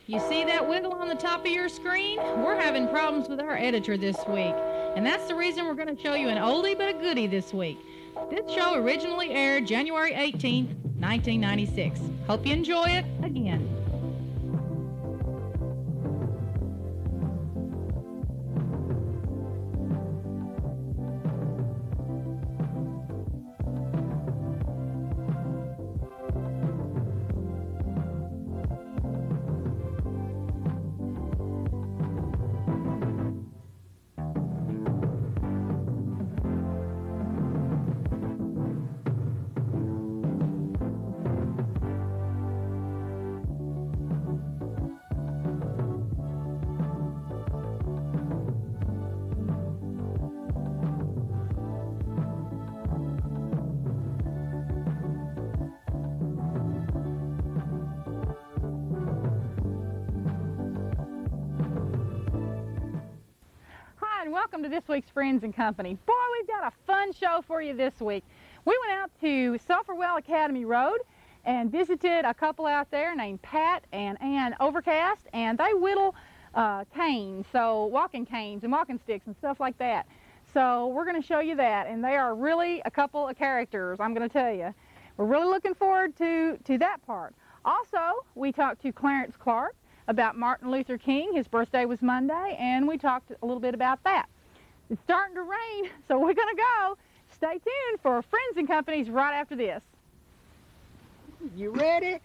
You see that wiggle on the top of your screen? We're having problems with our editor this week, and that's the reason we're going to show you an oldie but a goodie this week. This show originally aired January 18th, 1996. Hope you enjoy it again. Welcome to this week's Friends and Company. Boy, we've got a fun show for you this week. We went out to Sulphurwell Academy Road and visited a couple out there named Pat and Ann Overcast, and they whittle canes, so walking canes and walking sticks and stuff like that. So we're going to show you that, and they are really a couple of characters, I'm going to tell you. We're really looking forward to that part. Also, we talked to Clarence Clark about Martin Luther King. His birthday was Monday, and we talked a little bit about that. It's starting to rain, so we're going to go. Stay tuned for Friends and Companies right after this. You ready?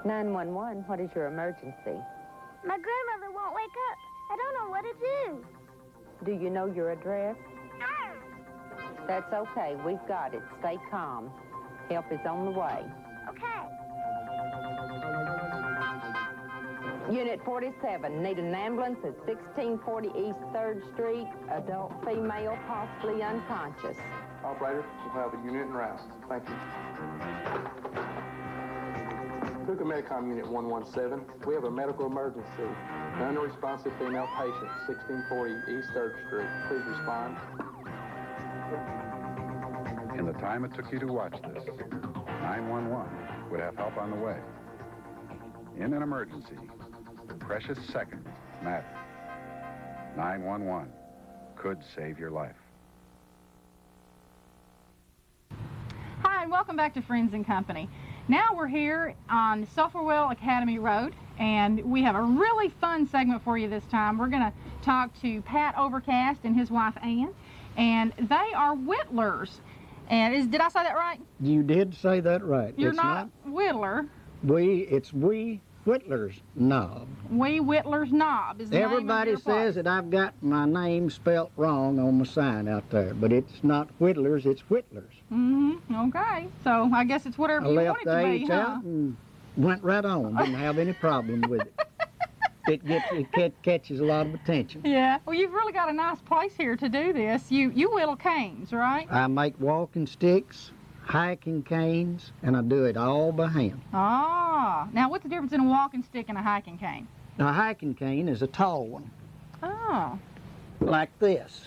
911, what is your emergency? My grandmother won't wake up. I don't know what to do. Do you know your address? That's okay. We've got it. Stay calm. Help is on the way. Okay. Unit 47, need an ambulance at 1640 East 3rd Street. Adult female, possibly unconscious. Operator, we'll have the unit in route. Thank you. Cougar Medicom Unit 117. We have a medical emergency. An unresponsive female patient, 1640 East 3rd Street. Please respond. In the time it took you to watch this, 911 would have help on the way. In an emergency, precious seconds matter. 911 could save your life. Hi, and welcome back to Friends and Company. Now we're here on Sulphurwell Academy Road, and we have a really fun segment for you this time. We're going to talk to Pat Overcast and his wife Ann, and they are whittlers. And did I say that right? You did say that right. You're not whittler. It's We Whittler's Knob. We Whittler's Knob is the name of Everybody your place. says that I've got my name spelt wrong on my sign out there, but it's not Whittlers, it's Whittlers. Okay. So I guess it's whatever you want left it the to H be, huh? out and went right on. Didn't have any problem with it. It catches a lot of attention. Yeah. Well, you've really got a nice place here to do this. You whittle canes, right? I make walking sticks, hiking canes, and I do it all by hand. Ah. Now, what's the difference in a walking stick and a hiking cane? Now, a hiking cane is a tall one. Oh. Like this.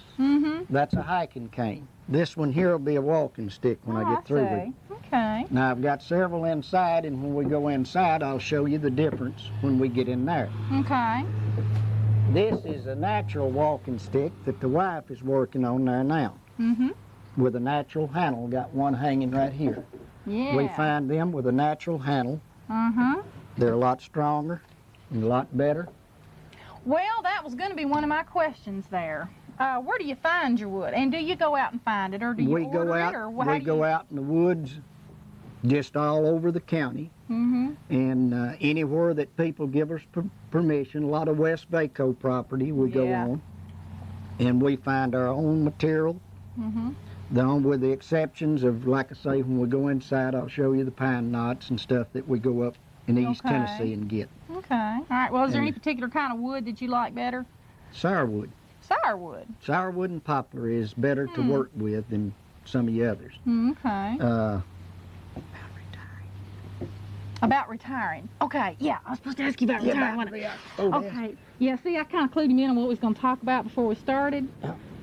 That's a hiking cane. This one here will be a walking stick when I get through with it. Okay. Now, I've got several inside, and when we go inside, I'll show you the difference when we get in there. Okay. This is a natural walking stick that the wife is working on there now. With a natural handle. Got one hanging right here. Yeah. We find them with a natural handle. They're a lot stronger and a lot better. Well, that was going to be one of my questions there. Where do you find your wood? And do you go out and find it, or do you order it, or how We do go out in the woods just all over the county. And anywhere that people give us permission, a lot of West Vaco property we go on. And we find our own material. With the exceptions of, like I say, when we go inside, I'll show you the pine knots and stuff that we go up in East Tennessee and get. Okay. All right. Well, is there any particular kind of wood that you like better? Sourwood. Sourwood. Sourwood and poplar is better to work with than some of the others. Okay. About retiring. Okay, yeah, I was supposed to ask you about retiring. Okay, yeah, see, I kind of clued him in on what we was going to talk about before we started,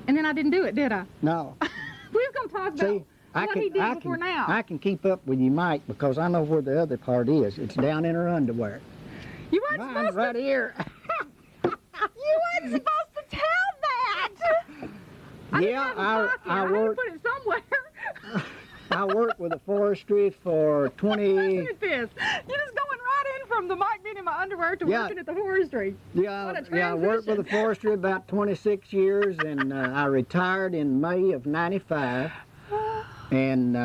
and then I didn't do it, did I? No. We was going to talk about what he did before now. I can keep up with you, Mike, because I know where the other part is. It's down in her underwear. You weren't Mine's supposed right here. You weren't supposed to tell that. Yeah, I work. work. Put it somewhere. I worked with the forestry for 20. Look at this. You're just going right in from the Mike being in my underwear to Yeah. working at the forestry. Yeah, What a I worked with the transition. forestry about 26 years, and I retired in May of '95. And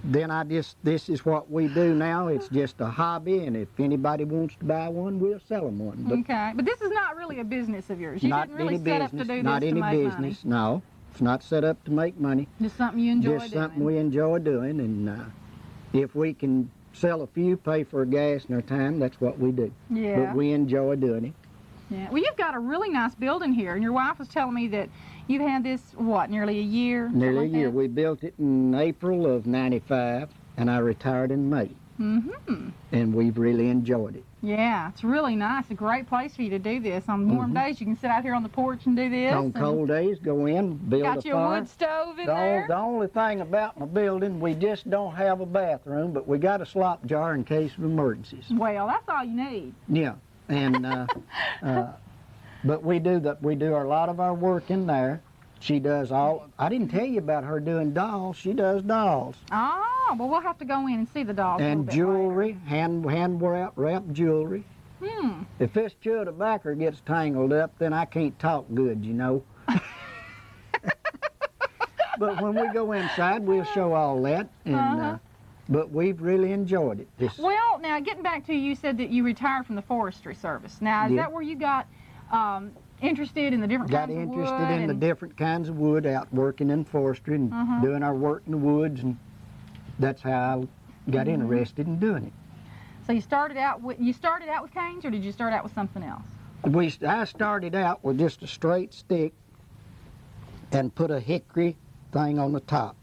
then this is what we do now. It's just a hobby, and if anybody wants to buy one, we'll sell them one. But Okay, but this is not really a business of yours. You not didn't really any set up business. to do Not this any to make business. No, it's not set up to make money. money. Just something you enjoy Just doing. something we enjoy doing, and if we can sell a few, pay for gas and our time, that's what we do. Yeah. But we enjoy doing it. Yeah. Well, you've got a really nice building here, and your wife was telling me that you've had this, what, nearly a year? Nearly a Something like year. that? We built it in April of '95, and I retired in May. Mm-hmm. And we've really enjoyed it. Yeah, it's really nice. A great place for you to do this. On warm days, you can sit out here on the porch and do this. On and cold days, go in, build got a your fire. wood stove in The there. only thing about my building, we just don't have a bathroom, but we got a slop jar in case of emergencies. Well, that's all you need. Yeah, and but we do a lot of our work in there. She does all. I didn't tell you about her doing dolls. She does dolls Oh, well, we'll have to go in and see the dolls a little and bit jewelry, hand wrapped jewelry. later. Hmm. If this chewed tobacco gets tangled up, then I can't talk good, you know. But when we go inside, we'll show all that. And but we've really enjoyed it. Well, now getting back to you said that you retired from the forestry service. Now, is Yeah. that where you got interested in the different Got kinds of wood? interested in the different kinds of wood, out working in forestry and doing our work in the woods, and that's how I got interested in doing it. So you started out with canes, or did you start out with something else? I started out with just a straight stick and put a hickory thing on the top.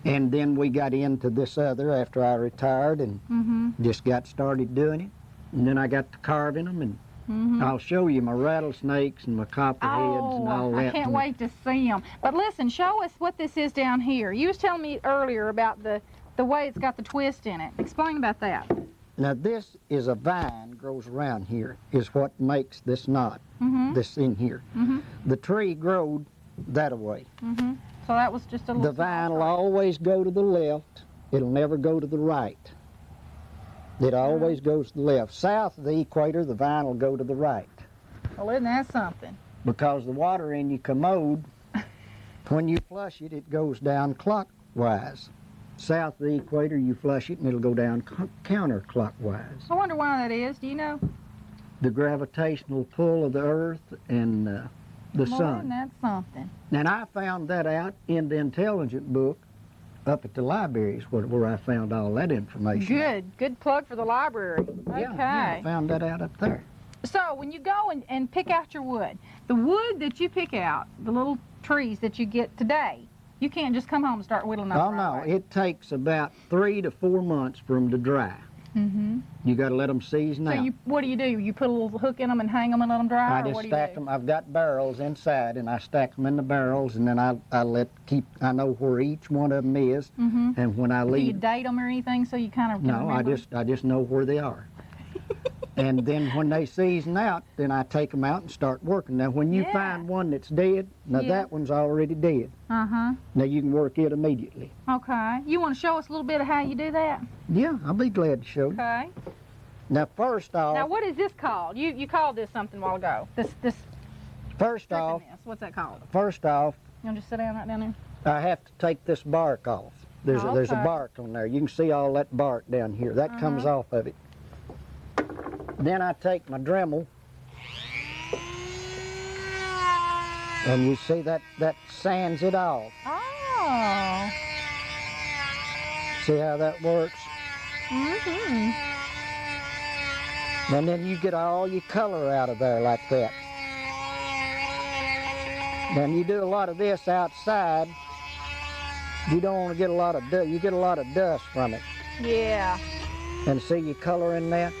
And then we got into this other after I retired and just got started doing it. And then I got to carving them, and I'll show you my rattlesnakes and my copperheads and all that. I can't wait to see them. But listen, show us what this is down here. You was telling me earlier about the way it's got the twist in it. Explain about that. Now this is a vine grows around here, is what makes this knot, this in here. The tree growed that way. So that was just a little... The vine will always go to the left. It'll never go to the right. It always goes to the left. South of the equator, the vine will go to the right. Well, isn't that something? Because the water in your commode, when you flush it, it goes down clockwise. South of the equator, you flush it and it'll go down counterclockwise. I wonder why that is. Do you know? The gravitational pull of the earth and the Well, sun. isn't that something? And I found that out in the intelligent book up at the libraries where I found all that information. Good plug for the library. Okay. Yeah, I found that out up there. So when you go and pick out your wood, the wood that you pick out, the little trees that you get today, you can't just come home and start whittling up. Oh, right no, away. it takes about 3 to 4 months for them to dry. You got to let them season So out. what do? You put a little hook in them and hang them and let them dry? I or just what do you stack do? them. I've got barrels inside, and I stack them in the barrels, and then I know where each one of them is, and when I Do you leave, date them or anything so you kind of no, I just know where they are. And then when they season out, then I take them out and start working. Now, when you Yeah. find one that's dead, now Yeah. that one's already dead. Now you can work it immediately. Okay. You want to show us a little bit of how you do that? Yeah, I'll be glad to show you. Okay. Now, first off, Now, what is this called? You called this something a while ago. This first stripping off, this. What's that called? you You want to just sit down right down there? I have to take this bark off. There's a Okay. bark on there. You can see all that bark down here. That comes off of it. Then I take my Dremel, and you see that sands it off. Oh. See how that works? And then you get all your color out of there like that. And you do a lot of this outside. You don't want to get a lot of dust. You get a lot of dust from it. Yeah. And see your color in that.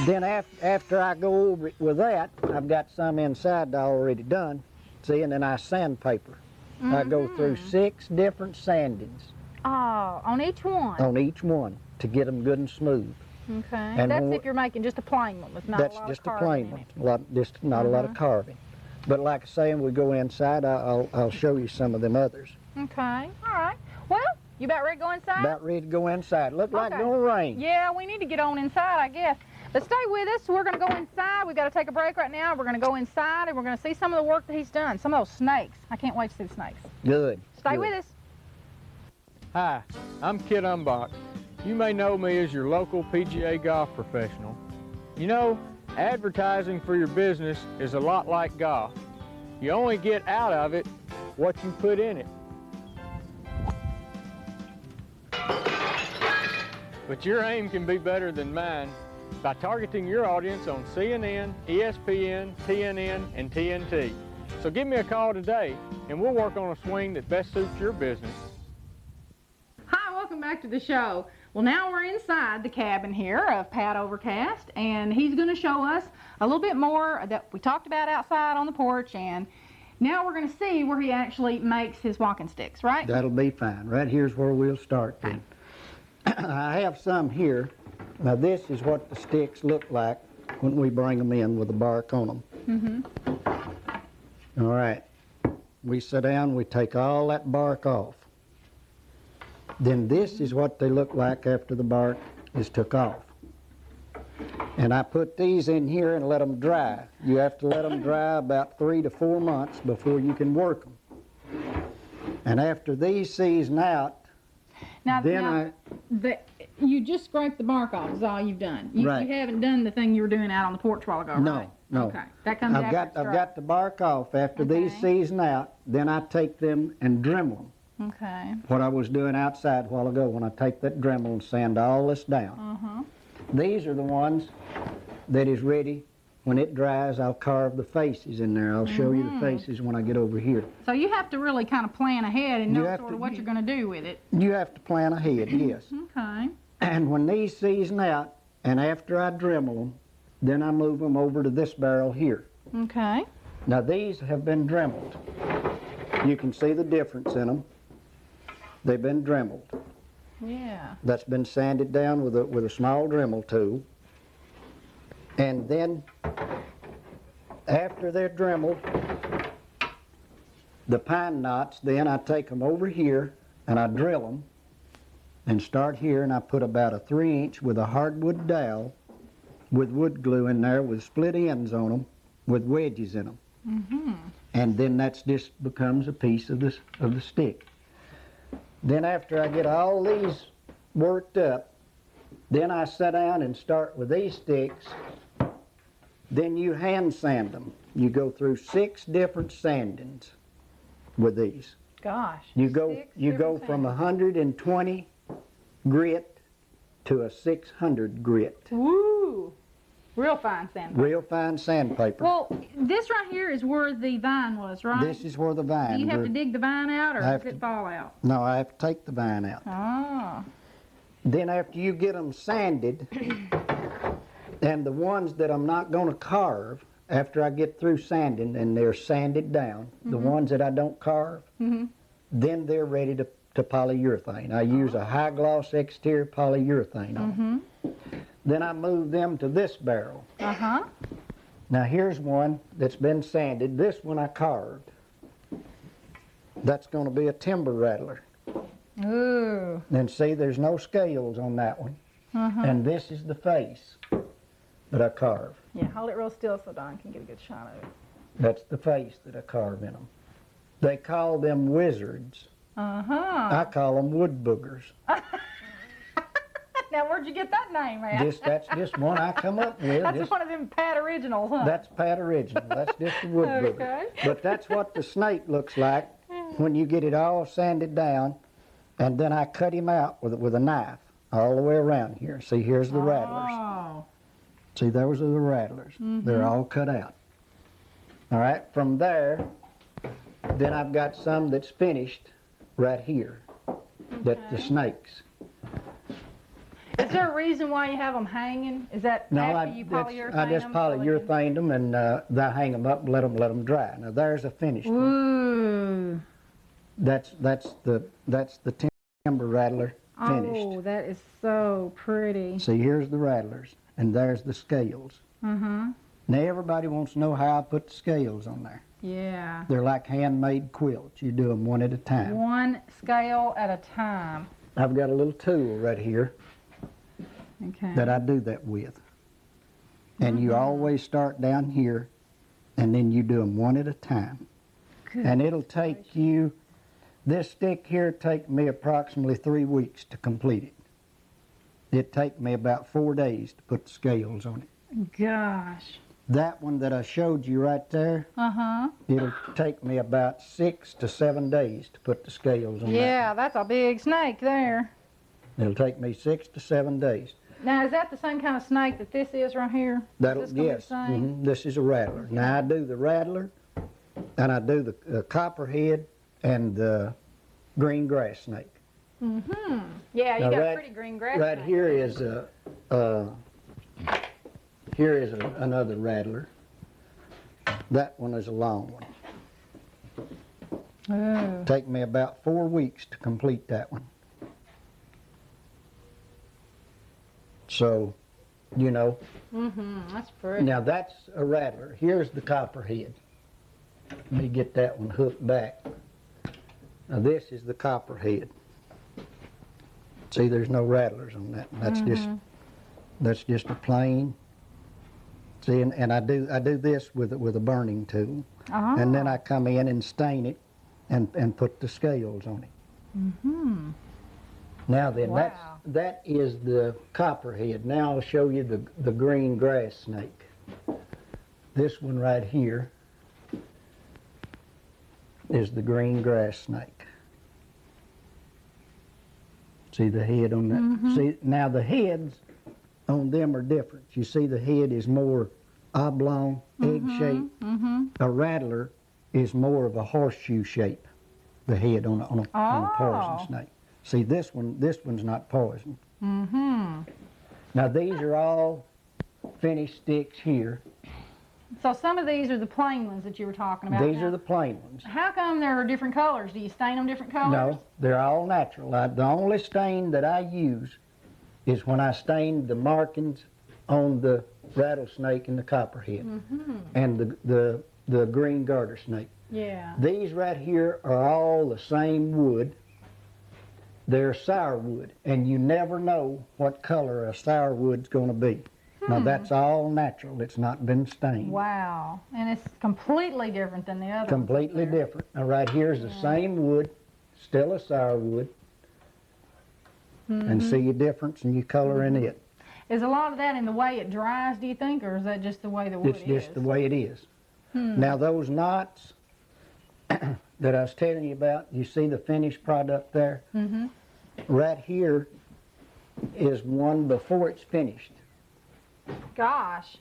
Then after I go over it with that, I've got some inside already done. See, and then I sandpaper. I go through 6 different sandings Oh, on each one? on each one to get them good and smooth. Okay. And That's when if you're making just a plain one with not That's a lot just of a carving plain in one, it. just not a lot of carving. But like I say, when we go inside, I'll show you some of them others. Okay. All right. Well, you about ready to go inside? About ready to go inside. Look like Okay. it's gonna rain. Yeah, we need to get on inside, I guess. But stay with us. We're going to go inside. We've got to take a break right now. We're going to go inside, and we're going to see some of the work that he's done. Some of those snakes. I can't wait to see the snakes. Good. Stay good. with us. Hi, I'm Kid Umbach. You may know me as your local PGA golf professional. You know, advertising for your business is a lot like golf. You only get out of it what you put in it. But your aim can be better than mine by targeting your audience on CNN, ESPN, TNN, and TNT. So give me a call today, and we'll work on a swing that best suits your business. Hi, welcome back to the show. Well, now we're inside the cabin here of Pat Overcast, and he's going to show us a little bit more that we talked about outside on the porch, and now we're going to see where he actually makes his walking sticks, right? That'll be fine. Right here's where we'll start then. I have some here. Now this is what the sticks look like when we bring them in with the bark on them. All right. We sit down, we take all that bark off. Then this is what they look like after the bark is took off. And I put these in here and let them dry. You have to let them dry about 3 to 4 months before you can work them. And after these season out, you just scrape the bark off is all you've done. Right. You haven't done the thing you were doing out on the porch a while ago, right? No. Okay, that comes I've after got the bark off. After these season out, then I take them and Dremel them. Okay. What I was doing outside a while ago when I take that Dremel and sand all this down. These are the ones that is ready. When it dries, I'll carve the faces in there. I'll show you the faces when I get over here. So you have to really kind of plan ahead and You know have sort to- of what you're going to do with it. You have to plan ahead, yes. Okay. And when these season out, and after I Dremel them, then I move them over to this barrel here. Okay. Now these have been Dremeled. You can see the difference in them. They've been Dremeled. Yeah. That's been sanded down with a small Dremel tool. And then after they're Dremeled, the pine knots, then I take them over here and I drill them and start here, and I put about a 3-inch with a hardwood dowel with wood glue in there with split ends on them with wedges in them. And then that's just becomes a piece of the stick. Then after I get all these worked up, then I sit down and start with these sticks. Then you hand sand them. You go through 6 different sandings with these. Gosh. You go 6 different from things. 120 grit to a 600 grit. Woo! Real fine sandpaper. Real fine sandpaper. Well, this right here is where the vine was, right? This is where the vine. Do you have grew. to dig the vine out, or I does have it to- fall out? No, I have to take the vine out. Oh. Then after you get them sanded, and the ones that I'm not going to carve, after I get through sanding and they're sanded down, the ones that I don't carve, then they're ready to polyurethane. I use a high gloss exterior polyurethane on them. Then I move them to this barrel. Now here's one that's been sanded. This one I carved. That's going to be a timber rattler. Ooh. And see, there's no scales on that one. And this is the face that I carve. Yeah, hold it real still so Don can get a good shot of it. That's the face that I carve in them. They call them wizards. I call them wood boogers. Now, where'd you get that name, man? That's just one I come up with. That's Just- one of them Pat originals, huh? That's Pat original. That's just a wood booger. Okay. But that's what the snake looks like when you get it all sanded down, and then I cut him out with a knife all the way around here. See, here's the rattlers. Oh. See, those are the rattlers. They're all cut out. All right, from there, then I've got some that's finished right here. That's the snakes. Is there a reason why you have them hanging? Is that No, after you polyurethane I just them? so they can- polyurethaned them and I hang them up and let them dry. Now there's a finished one. Ooh. that's the timber rattler finished. Oh, that is so pretty. See, here's the rattlers, and there's the scales. Mm-hmm. Now everybody wants to know how I put the scales on there. Yeah. They're like handmade quilts. You do them one at a time. One scale at a time. I've got a little tool right here Okay. that I do that with. And you always start down here, and then you do them one at a time. Good. And it'll take you, this stick here take me approximately 3 weeks to complete it. It'd take me about 4 days to put the scales on it. Gosh. That one that I showed you right there, it'll take me about 6 to 7 days to put the scales on that. Yeah, that's a big snake there. It'll take me 6 to 7 days. Now, is that the same kind of snake that this is right here? That'll, Is this gonna be yes, the same? this is a rattler. Now I do the rattler, and I do the copperhead and the green grass snake. Mm-hmm. Yeah, you Now, got right- a pretty green grass Right snake. here is another rattler. That one is a long one. Oh. Take me about 4 weeks to complete that one. So, you know, That's pretty. now that's a rattler. Here's the copperhead. Let me get that one hooked back. Now this is the copperhead. See, there's no rattlers on that. That's just a plain. See, and I do this with a burning tool, and then I come in and stain it, and put the scales on it. Now then, Wow. that is the copperhead. Now I'll show you the green grass snake. This one right here is the green grass snake. See the head on that? See, now the heads on them are different. You see the head is more oblong, egg shape. A rattler is more of a horseshoe shape, the head on a poison snake. See, this one's not poison. Now these are all finished sticks here. So some of these are the plain ones that you were talking about. These now. are the plain ones. How come there are different colors? Do you stain them different colors? No, they're all natural. The only stain that I use is when I stain the markings on the rattlesnake and the copperhead and the green garter snake. Yeah. These right here are all the same wood. They're sourwood, and you never know what color a sourwood's going to be. Now that's all natural. It's not been stained. Wow. And it's completely different than the other Completely ones there. different. Now right here is the same wood, still a sourwood, and see your difference in your color in it. Is a lot of that in the way it dries, do you think, or is that just the way the wood It's just is? the way it is. Now those knots that I was telling you about, you see the finished product there? Right here is one before it's finished. Gosh.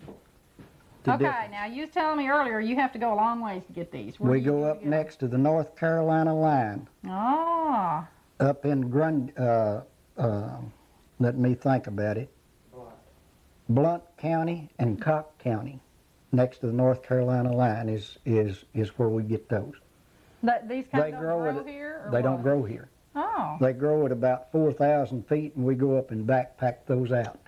The Okay, difference. now you was telling me earlier you have to go a long ways to get these. Where We do you go up next to the North Carolina line, Oh. up in let me think about it. Blount County and Cock County, next to the North Carolina line, is where we get those. These kind They of grow don't grow at here? Or They don't what? grow here. Oh, They grow at about 4,000 feet, and we go up and backpack those out.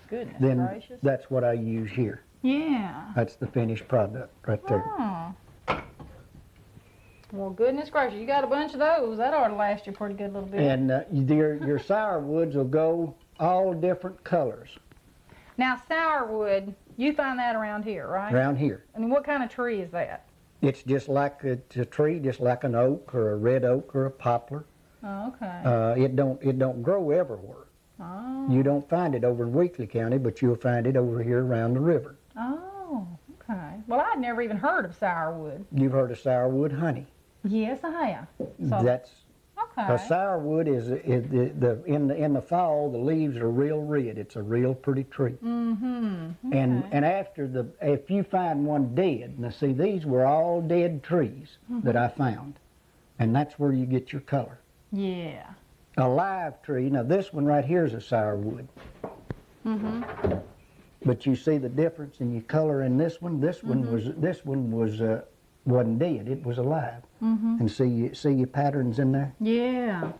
goodness Then gracious. that's what I use here. Yeah. That's the finished product right there. Oh. Well, goodness gracious, you got a bunch of those. That ought to last you a pretty good little bit. And your sourwoods will go all different colors Now, sourwood, you find that around here, right? around here. And what kind of tree is that? It's just like it's a tree, just like an oak or a red oak or a poplar. Oh, okay. It don't grow everywhere. Oh. You don't find it over in Weakley County, but you'll find it over here around the river. Oh, okay. Well, I'd never even heard of sourwood. You've heard of sourwood honey. Yes, I have. So, That's okay. a sourwood in the fall the leaves are real red. It's a real pretty tree. Mm-hmm. And if you find one dead, now see these were all dead trees that I found, and that's where you get your color. Yeah. A live tree, now this one right here is a sourwood. But you see the difference in your color in this one. This one was wasn't dead, it was alive. And see your patterns in there? Yeah.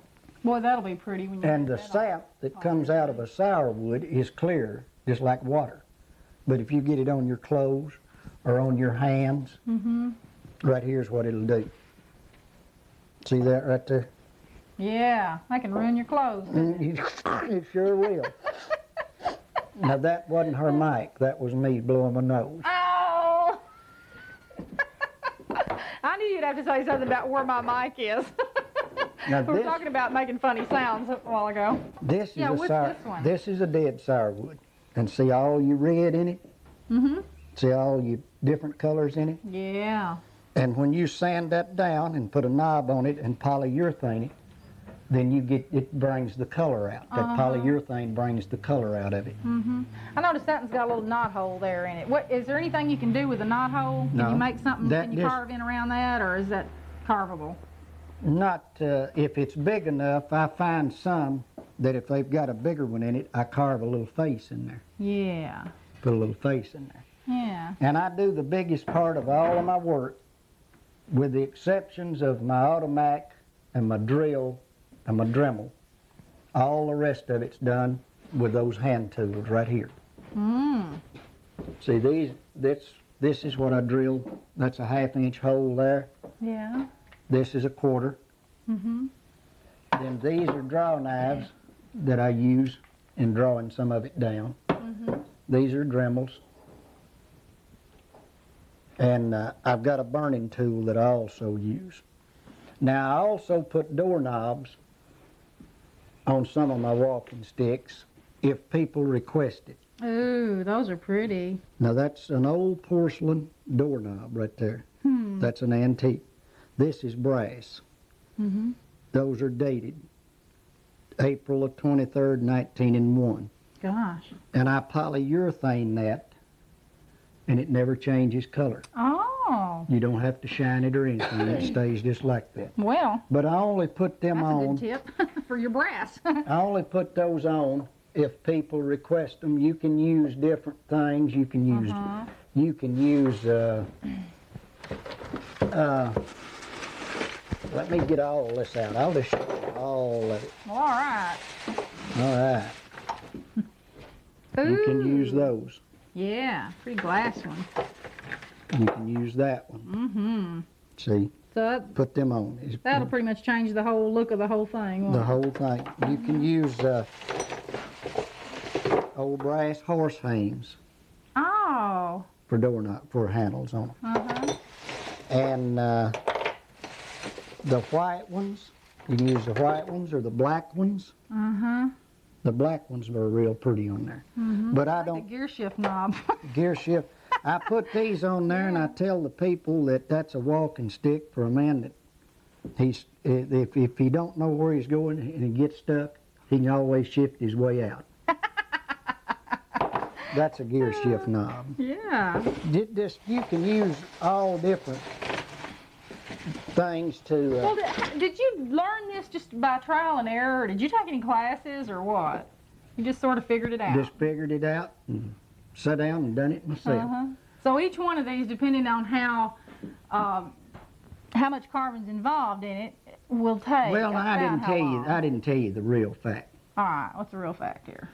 Boy, that'll be pretty when you And get the that sap that comes out of a sourwood is clear, just like water. But if you get it on your clothes or on your hands, right here's what it'll do. See that right there? Yeah, that can ruin your clothes. It sure will. Now that wasn't her mic, that was me blowing my nose. Oh! I knew you'd have to say something about where my mic is. Now We were talking about making funny sounds a while ago. This is Yeah, what's this one? This is a dead sourwood. And see all your red in it? See all your different colors in it? Yeah. And when you sand that down and put a knob on it and polyurethane it, then it brings the color out. That polyurethane brings the color out of it. I noticed that one's got a little knot hole there in it. What is there anything you can do with a knot hole? Can No. you make something? That Can you just- carve in around that, or is that carvable? Not, if it's big enough, I find some that if they've got a bigger one in it, I carve a little face in there. Yeah. Put a little face in there. Yeah. And I do the biggest part of all of my work, with the exceptions of my automatic and my drill and my Dremel. All the rest of it's done with those hand tools right here. See this is what I drilled. That's a 1/2 inch hole there. Yeah. This is a 1/4. Then these are draw knives that I use in drawing some of it down. These are Dremels. And I've got a burning tool that I also use. Now I also put doorknobs on some of my walking sticks if people request it. Ooh, those are pretty. Now that's an old porcelain doorknob right there. That's an antique. This is brass. Those are dated April of 23rd, 1901. Gosh. And I polyurethane that, and it never changes color. Oh. You don't have to shine it or anything. It stays just like that. Well, But I only put them that's a on. good tip for your brass. I only put those on if people request them. You can use different things. You can use. You can use. Let me get all this out. I'll just show you all of it. Well, all right. All right. You can use those. Yeah, pretty glass one. You can use that one. See, So put them on. that'll pretty much change the whole look of the whole thing. won't The it? whole thing. You can use old brass horse hames Oh. for doorknob, for handles on them. And the white ones, you can use the white ones or the black ones. The black ones are real pretty on there. But I The don't gear shift knob. gear shift. I put these on there and I tell the people that that's a walking stick for a man that if he don't know where he's going and he gets stuck, he can always shift his way out. That's a gear shift knob. Yeah. You can use all different things to. Well, did you learn this just by trial and error? Or did you take any classes or what? You just sort of figured it out? Just figured it out and sat down and done it myself. So each one of these, depending on how much carbon's involved in it, will take. Well, I didn't tell you the real fact. All right, what's the real fact here?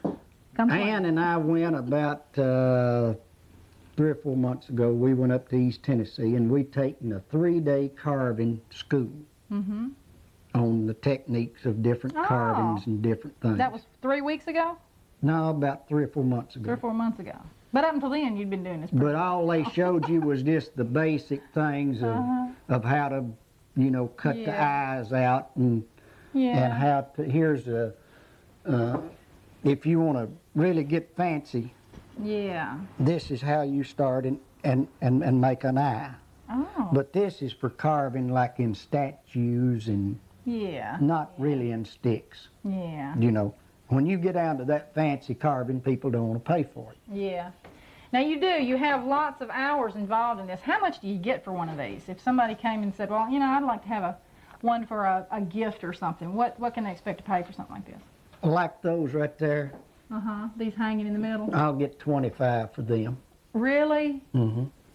Come Ann and I went about 3 or 4 months ago. We went up to East Tennessee and we'd taken a 3-day carving school on the techniques of different carvings and different things. That was 3 weeks ago? No, about 3 or 4 months ago. 3 or 4 months ago. But up until then, you'd been doing this. But all they showed you was just the basic things of how to, cut the eyes out and how to. Here's a. If you want to really get fancy, this is how you start and make an eye. Oh. But this is for carving like in statues and not really in sticks. Yeah. When you get down to that fancy carving, people don't want to pay for it. Yeah. Now you do. You have lots of hours involved in this. How much do you get for one of these? If somebody came and said, well, I'd like to have one for a gift or something, what can they expect to pay for something like this? Like those right there, These hanging in the middle. I'll get $25 for them. Really?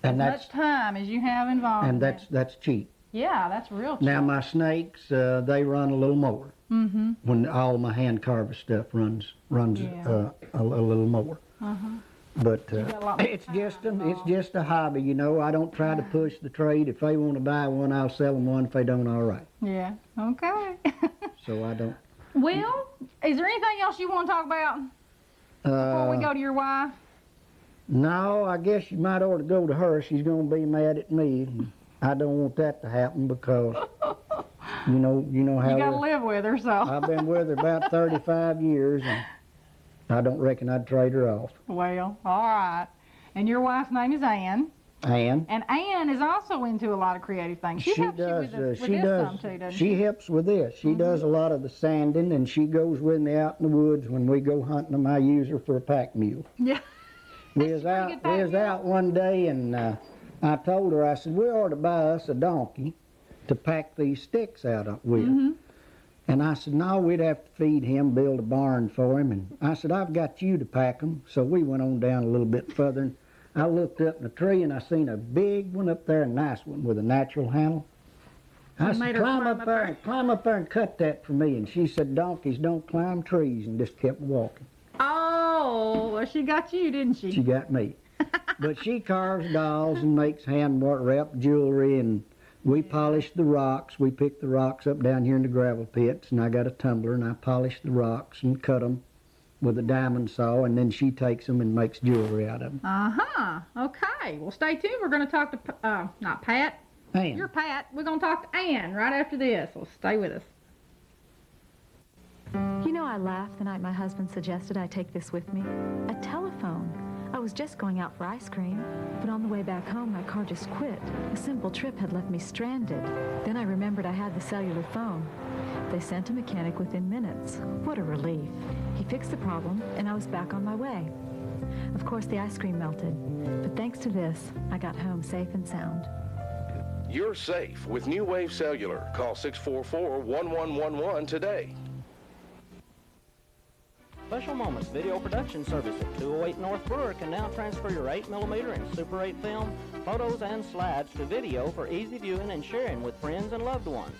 as much time as you have involved. And that's cheap. Yeah, that's real cheap. Now my snakes, they run a little more. Mm-hmm. When all my hand carved stuff runs a little more. But it's just a hobby, you know. I don't try to push the trade. If they want to buy one, I'll sell them one. If they don't, all right. Yeah. Okay. So I don't. Well, is there anything else you want to talk about before we go to your wife? No, I guess you might ought to go to her. She's going to be mad at me. I don't want that to happen because, you know how. You got to live with her, so. I've been with her about 35 years, and I don't reckon I'd trade her off. Well, all right. And your wife's name is Ann. Ann. And Ann is also into a lot of creative things. She helps does. You with this some too, doesn't she? She helps with this. She does a lot of the sanding, and she goes with me out in the woods when we go hunting them. I use her for a pack mule. Yeah. We was out one day, and I told her, I said, we ought to buy us a donkey to pack these sticks out with. And I said, no, we'd have to feed him, build a barn for him. And I said, I've got you to pack them. So we went on down a little bit further, and I looked up in a tree, and I seen a big one up there, a nice one with a natural handle. I said, climb up there and cut that for me. And she said, donkeys don't climb trees, and just kept walking. Oh, well, she got you, didn't she? She got me. But she carves dolls and makes hand-wrapped jewelry, and we polish the rocks. We pick the rocks up down here in the gravel pits, and I got a tumbler, and I polish the rocks and cut them with a diamond saw, and then she takes them and makes jewelry out of them. Okay. Well, stay tuned. We're going to talk to, not Pat. Ann. You're Pat. We're going to talk to Ann right after this. So stay with us. You know, I laughed the night my husband suggested I take this with me. A telephone. I was just going out for ice cream, but on the way back home, my car just quit. A simple trip had left me stranded. Then I remembered I had the cellular phone. They sent a mechanic within minutes. What a relief. He fixed the problem, and I was back on my way. Of course, the ice cream melted, but thanks to this, I got home safe and sound. You're safe with New Wave Cellular. Call 644-1111 today. Special Moments Video Production Service at 208 North Brewer can now transfer your 8mm and Super 8 film, photos, and slides to video for easy viewing and sharing with friends and loved ones.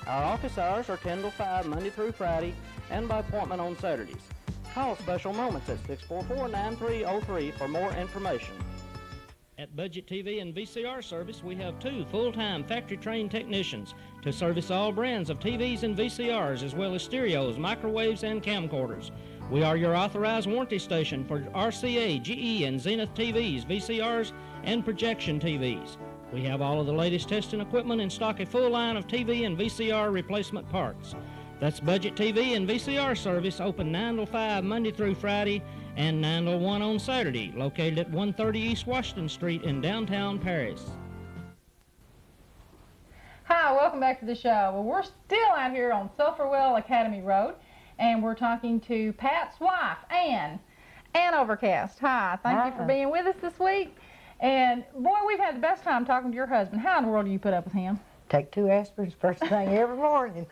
Our office hours are 10 to 5 Monday through Friday and by appointment on Saturdays. Call Special Moments at 644-9303 for more information. At Budget TV and VCR Service, we have 2 full-time factory-trained technicians to service all brands of TVs and VCRs, as well as stereos, microwaves, and camcorders. We are your authorized warranty station for RCA, GE, and Zenith TVs, VCRs, and projection TVs. We have all of the latest testing equipment and stock a full line of TV and VCR replacement parts. That's Budget TV and VCR Service, open 9 to 5 Monday through Friday and 9 to 1 on Saturday, located at 130 East Washington Street in downtown Paris. Hi, welcome back to the show. Well, we're still out here on Sulphurwell Academy Road, and we're talking to Pat's wife, Ann Overcast. Hi, thank you for being with us this week. And boy, we've had the best time talking to your husband. How in the world do you put up with him? Take 2 aspirins first thing every morning.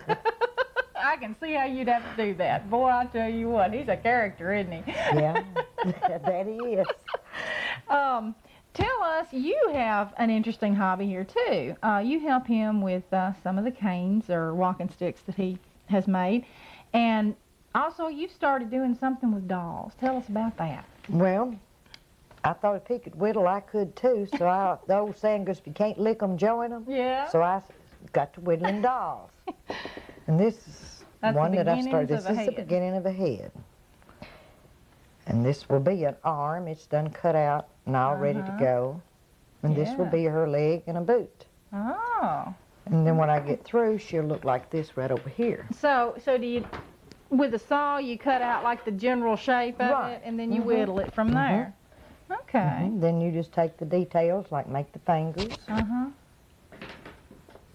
I can see how you'd have to do that. Boy, I tell you what, he's a character, isn't he? Yeah, that he is. Tell us, you have an interesting hobby here, too. You help him with some of the canes or walking sticks that he has made. And also, you've started doing something with dolls. Tell us about that. Well, I thought if he could whittle, I could, too. So the old saying goes, if you can't lick 'em, join 'em. Yeah. So I got to whittling dolls. And this is one that I started. This is the beginning of a head. And this will be an arm. It's done cut out and all ready to go. And this will be her leg and a boot. Oh. And then when I get through, she'll look like this right over here. So do you, with a saw, you cut out like the general shape of it, and then you whittle it from there? Okay. Then you just take the details, like make the fingers.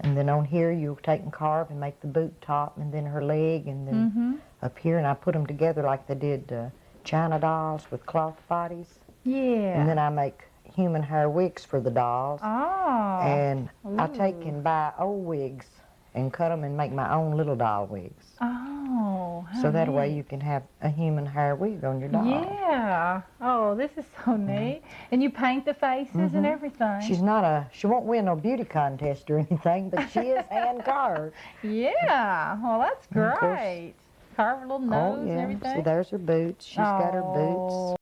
And then on here, you'll take and carve and make the boot top, and then her leg, and then up here, and I put them together like they did China dolls with cloth bodies. Yeah. And then I make human hair wigs for the dolls. Oh. And I take and buy old wigs and cut them and make my own little doll wigs. Oh. Oh, So that way you can have a human hair wig on your doll. Yeah. Oh, this is so neat. And you paint the faces and everything. She won't win no beauty contest or anything, but she is hand carved. Yeah. Well, that's great. Carve her little nose and everything. See, there's her boots. She's got her boots.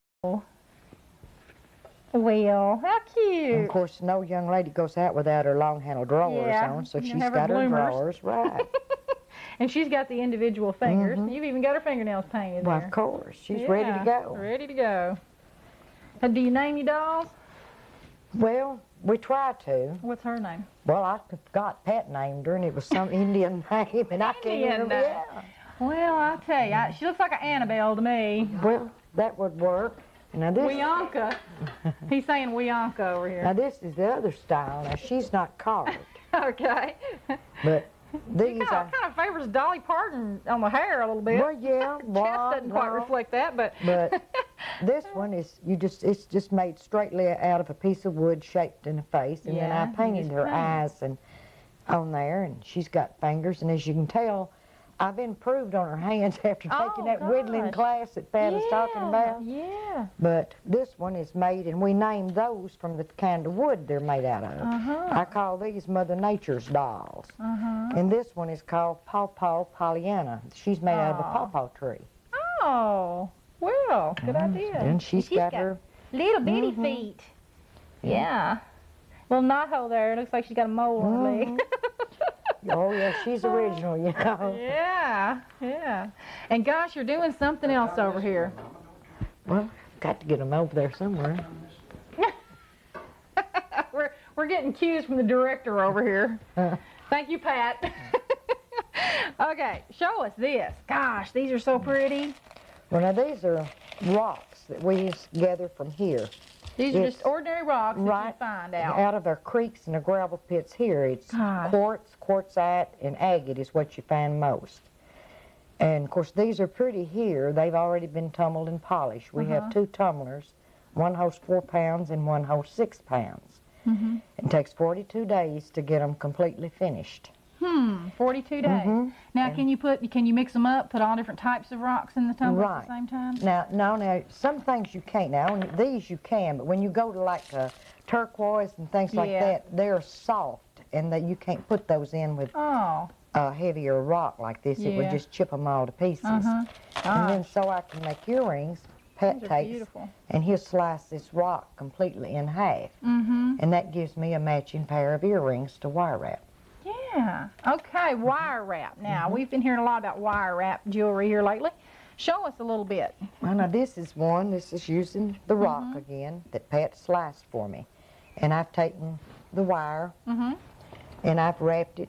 Well, how cute. And of course, no young lady goes out without her long-handled drawers on, so she's got her drawers, right. And she's got the individual fingers. You've even got her fingernails painted there. Well, of course. She's ready to go. Ready to go. Do you name your dolls? Well, we try to. What's her name? Well, I forgot Pat named her, and it was some Indian name, and I can't remember. Yeah. Well, I'll tell you, she looks like an Annabelle to me. Well, that would work. Now this, Wianka. He's saying Wianka over here. Now this is the other style. Now she's not carved. Okay. But these kind of favors Dolly Parton on the hair a little bit. Well, yeah. Chest doesn't quite reflect that, but. But this one is it's just made straightly out of a piece of wood shaped in a face, and then I painted her eyes and on there, and she's got fingers, and as you can tell, I've improved on her hands after taking that whittling class that Pat was talking about. Yeah. But this one is made, and we named those from the kind of wood they're made out of. I call these Mother Nature's dolls. And this one is called Pawpaw Pollyanna. She's made out of a pawpaw tree. Oh, well, good idea. And she's got her little bitty feet. Yeah. Little knothole there. Looks like she's got a mole on her leg. Oh, yeah, she's original, you know. Yeah, yeah. And gosh, you're doing something else over here. Well, got to get them over there somewhere. We're getting cues from the director over here. Thank you, Pat. Okay, show us this. Gosh, these are so pretty. Well, now these are rocks that we gather from here. These are just ordinary rocks that you find out of our creeks and the gravel pits here. It's quartz, quartzite, and agate is what you find most. And, of course, these are pretty here. They've already been tumbled and polished. We have 2 tumblers. One holds 4 pounds and one holds 6 pounds. It takes 42 days to get them completely finished. 42 days. Now, can you mix them up, put all different types of rocks in the tumbler at the same time? Now, some things you can't. Now, these you can, but when you go to like turquoise and things like that, they're soft, and that you can't put those in with a heavier rock like this. It would just chip them all to pieces. And then so I can make earrings. Pat takes, and he'll slice this rock completely in half, and that gives me a matching pair of earrings to wire wrap. Yeah. Okay, wire wrap. Now, we've been hearing a lot about wire wrap jewelry here lately. Show us a little bit. Well, now this is one. This is using the rock again that Pat sliced for me. And I've taken the wire, and I've wrapped it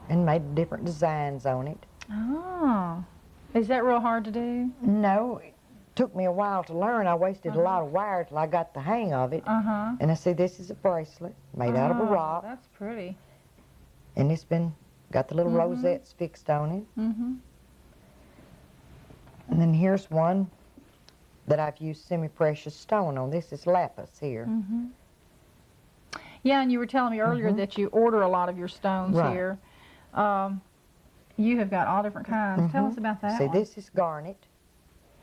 and made different designs on it. Oh. Is that real hard to do? No. It took me a while to learn. I wasted a lot of wire till I got the hang of it. And I see this is a bracelet made out of a rock. That's pretty. And it's got the little rosettes fixed on it. And then here's one that I've used semi-precious stone on. This is lapis here. Yeah, and you were telling me earlier that you order a lot of your stones here. You have got all different kinds. Tell us about that. See, this is garnet.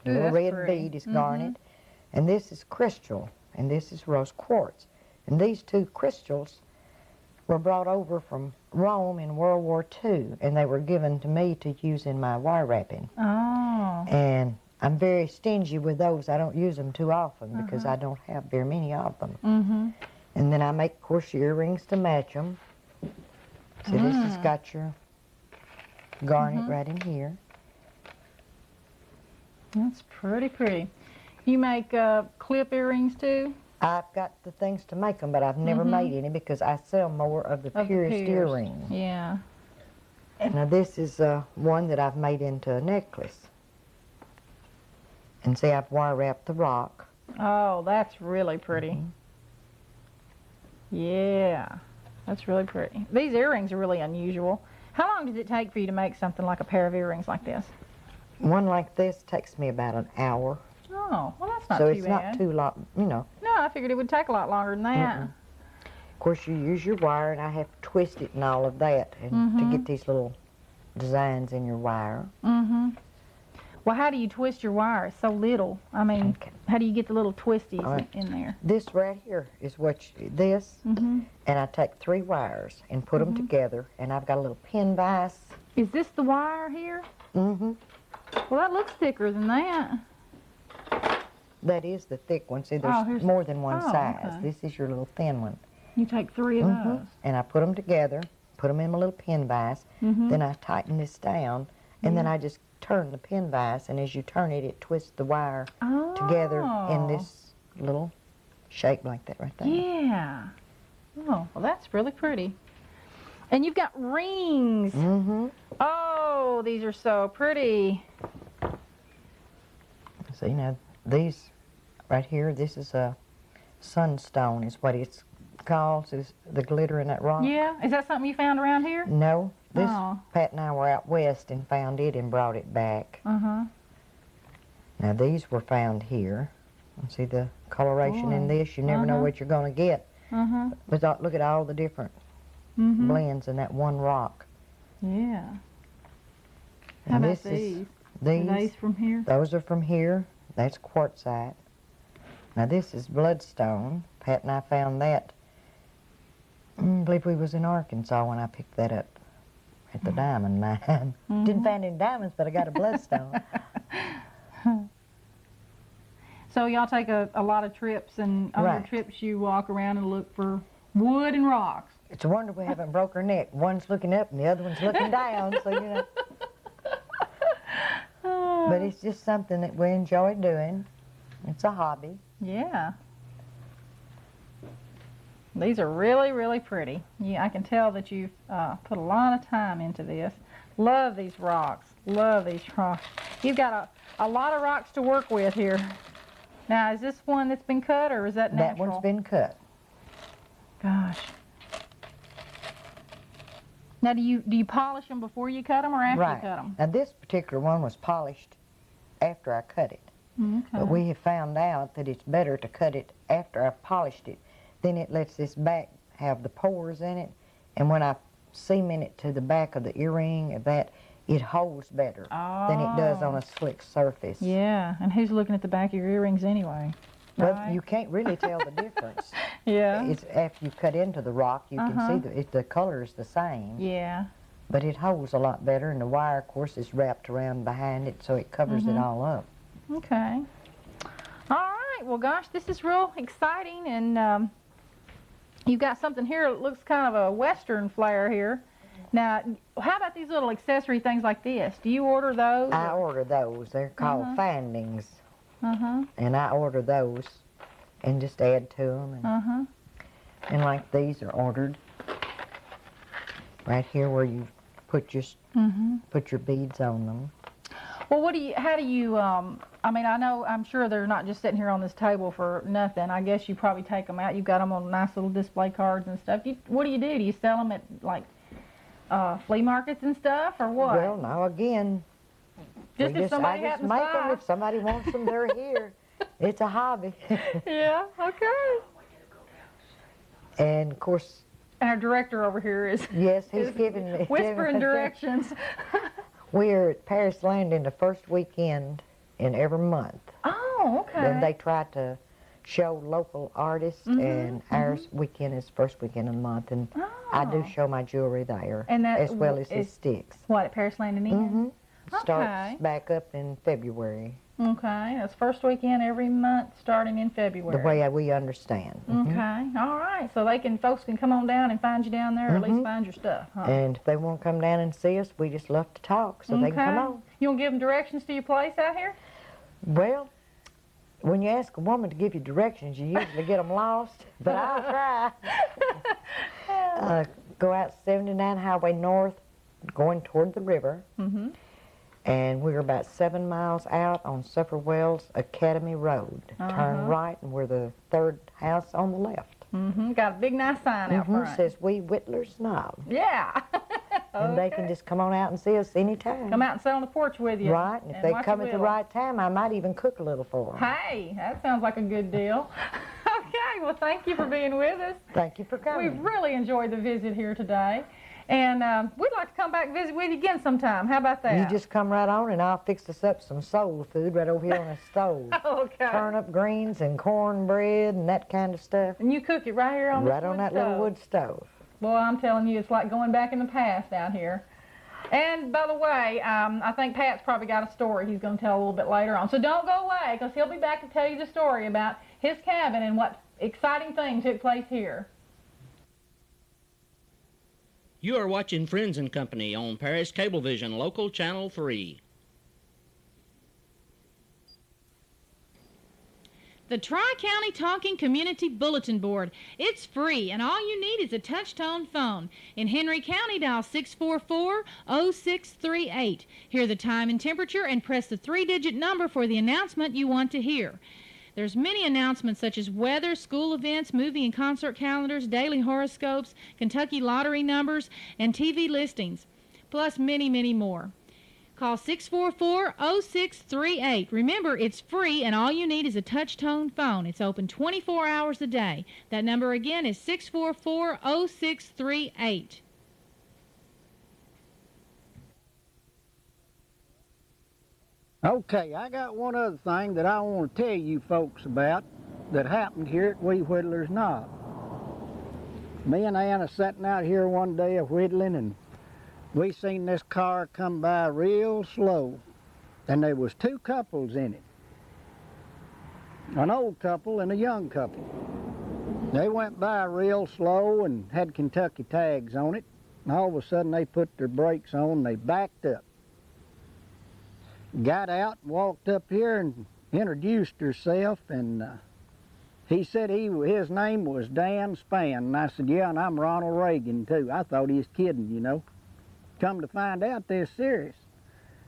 The little red bead is garnet. And this is crystal. And this is rose quartz. And these 2 crystals were brought over from Rome in World War II, and they were given to me to use in my wire wrapping. Oh. And I'm very stingy with those. I don't use them too often because I don't have very many of them. And then I make, of course, earrings to match them. So this has got your garnet right in here. That's pretty pretty. You make clip earrings too? I've got the things to make them, but I've never made any because I sell more of the purest earrings. Yeah. Now this is one that I've made into a necklace. And see, I've wire wrapped the rock. Oh, that's really pretty. Yeah, that's really pretty. These earrings are really unusual. How long does it take for you to make something like a pair of earrings like this? One like this takes me about an hour. Oh, well, that's not too bad. So it's not too long, you know. No, I figured it would take a lot longer than that. Of course, you use your wire, and I have to twist it and all of that and to get these little designs in your wire. Well, how do you twist your wire? It's so little. I mean, how do you get the little twisties in there? This right here is what this, and I take 3 wires and put them together, and I've got a little pin vise. Is this the wire here? Mm-hmm. Well, that looks thicker than that. That is the thick one. See, there's more than one size. Okay. This is your little thin one. You take 3 of those. And I put them together, put them in my little pin vise. Then I tighten this down, and then I just turn the pin vise, and as you turn it, it twists the wire together in this little shape like that right there. Yeah. Oh, well, that's really pretty. And you've got rings. Oh, these are so pretty. See, now, these right here, this is a sunstone is what it's called, is the glitter in that rock. Yeah? Is that something you found around here? No. This, Pat and I were out west and found it and brought it back. Now, these were found here. See the coloration in this? You never know what you're going to get. But look at all the different blends in that one rock. Yeah. And how about these? Are these from here? Those are from here. That's quartzite. Now, this is bloodstone. Pat and I found that. I believe we was in Arkansas when I picked that up at the diamond mine. Didn't find any diamonds, but I got a bloodstone. So y'all take a lot of trips, and on your trips you walk around and look for wood and rocks. It's a wonder we haven't broke our neck. One's looking up and the other one's looking down, so you know. But it's just something that we enjoy doing. It's a hobby. Yeah. These are really, really pretty. Yeah, I can tell that you've put a lot of time into this. Love these rocks. Love these rocks. You've got a lot of rocks to work with here. Now, is this one that's been cut, or is that natural? That one's been cut. Gosh. Now, do you polish them before you cut them, or after you cut them? Now, this particular one was polished after I cut it. But we have found out that it's better to cut it after I've polished it. Then it lets this back have the pores in it, and when I cement it to the back of the earring of that, it holds better than it does on a slick surface. Yeah, and who's looking at the back of your earrings anyway? Well, you can't really tell the difference. It's after you cut into the rock, you can see the color is the same. Yeah. But it holds a lot better, and the wire, of course, is wrapped around behind it, so it covers it all up. Okay. All right. Well, gosh, this is real exciting, and you've got something here that looks kind of a Western flair here. Now, how about these little accessory things like this? Do you order those? I order those. They're called findings. And I order those and just add to them. And like these are ordered right here where you put your put your beads on them. Well, how do you, I mean, I'm sure they're not just sitting here on this table for nothing. I guess you probably take them out. You've got them on nice little display cards and stuff. What do? Do you sell them at, like, flea markets and stuff, or what? Well, now again, just if somebody I just make them. If somebody wants them, they're here. It's a hobby. Yeah, okay. And of course. And our director over here is. Yes, he's giving me. Whispering directions. We're at Paris Landing the first weekend in every month. Oh, okay. Then they try to show local artists, and ours weekend is first weekend of the month, and I do show my jewelry there, and that as well as the sticks. What, at Paris Landing Inn? Starts back up in February. Okay, that's first weekend every month starting in February. The way we understand. Okay, all right. So folks can come on down and find you down there, or at least find your stuff, huh? And if they want to come down and see us, we just love to talk, so they can come on. You want to give them directions to your place out here? Well, when you ask a woman to give you directions, you usually get them lost, but I'll try. Go out 79 Highway North, going toward the river. And we're about 7 miles out on Suffer Wells Academy Road. Turn right, and we're the third house on the left. Got a big, nice sign out front. Says, "We Whittlers Knob." Yeah. And they can just come on out and see us anytime. Come out and sit on the porch with you. Right, and if they come at the right time, I might even cook a little for them. Hey, that sounds like a good deal. Okay, well, thank you for being with us. Thank you for coming. We've really enjoyed the visit here today. And we'd like to come back and visit with you again sometime. How about that? You just come right on and I'll fix us up some soul food right over here on the stove. Okay. Turnip greens and cornbread and that kind of stuff. And you cook it right here on right on that little wood stove. Boy, I'm telling you, it's like going back in the past out here. And by the way, I think Pat's probably got a story he's going to tell a little bit later on. So don't go away, because he'll be back to tell you the story about his cabin and what exciting things took place here. You are watching Friends and Company on Paris Cablevision, Local Channel 3. The Tri-County Talking Community Bulletin Board. It's free, and all you need is a touch-tone phone. In Henry County, dial 644-0638. Hear the time and temperature and press the 3-digit number for the announcement you want to hear. There's many announcements such as weather, school events, movie and concert calendars, daily horoscopes, Kentucky lottery numbers, and TV listings, plus many, many more. Call 644-0638. Remember, it's free, and all you need is a touch-tone phone. It's open 24 hours a day. That number again is 644-0638. Okay, I got one other thing that I want to tell you folks about that happened here at Wee Whittler's Knob. Me and Anna sitting out here one day whittling, and we seen this car come by real slow, and there was 2 couples in it. An old couple and a young couple. They went by real slow and had Kentucky tags on it, and all of a sudden they put their brakes on and they backed up. Got out, walked up here and introduced herself, and he said his name was Dan Spann, and I said, yeah, and I'm Ronald Reagan too. I thought he was kidding, you know. Come to find out they're serious.